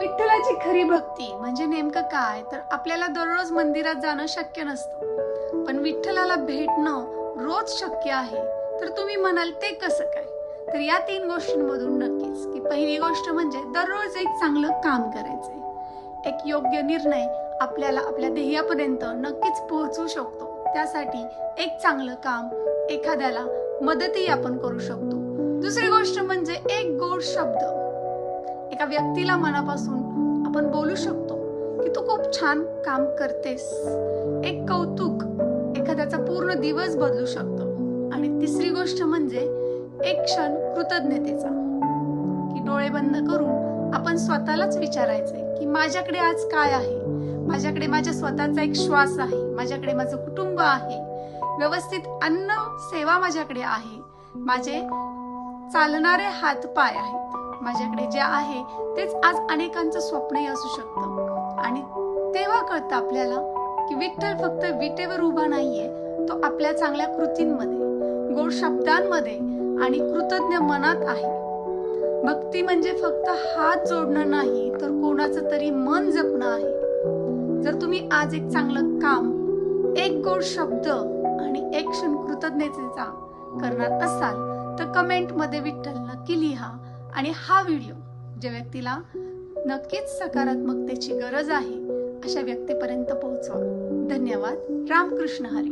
विठ्ठलाची खरी भक्ती म्हणजे नेमकं काय, तर आपल्याला दररोज मंदिरात जाणं शक्य नसतं, पण विठ्ठलाला भेटणं रोज शक्य आहे. तर तुम्ही म्हणाल ते कसं काय? तर या 3 गोष्टींमधून नक्कीच की पहिली गोष्ट म्हणजे दररोज एक चांगलं काम करायचंय. एक योग्य निर्णय आपल्याला आपल्या ध्येयापर्यंत नक्कीच पोहोचवू शकतो. त्यासाठी एक चांगलं काम, एखाद्याला मदतही आपण करू शकतो. दुसरी गोष्ट म्हणजे एक गोड शब्द एका व्यक्तीला मनापासून आपण बोलू शकतो की तू खूप छान काम करतेस. एक कौतुक एखाद्याचा पूर्ण दिवस बदलू शकतो. आणि तिसरी गोष्ट म्हणजे एक क्षण कृतज्ञतेचा, की डोळे बंद करून आपण स्वतःलाच विचारायचंय की माझ्याकडे आज काय आहे. माझ्याकडे माझ्या स्वतःचा एक श्वास आहे, माझ्याकडे माझं कुटुंब आहे, व्यवस्थित अन्न सेवा माझ्याकडे आहे, माझे चालणारे हात पाय आहेत, माझ्याकडे जे आहे तेच आज अनेकांचं स्वप्नही असू शकतं. आणि तेव्हा कळतं आपल्याला की विठ्ठल फक्त विटेवर उभा नाहीये, तो आपल्या चांगल्या कृतींमध्ये, गोड शब्दांमध्ये आणि कृतज्ञ मनात आहे. भक्ती म्हणजे फक्त हात जोडणं नाही, तर कोणाचं तरी मन जपणं आहे. जर तुम्ही आज एक चांगलं काम, एक गोड शब्द आणि एक क्षण कृतज्ञतेचा करणार असाल तर कमेंट मध्ये विठ्ठल नक्की लिहा. आणि हा व्हिडिओ ज्या व्यक्तीला नक्कीच सकारात्मकतेची गरज आहे अशा व्यक्तीपर्यंत पोहोचवा. धन्यवाद. रामकृष्ण हरी.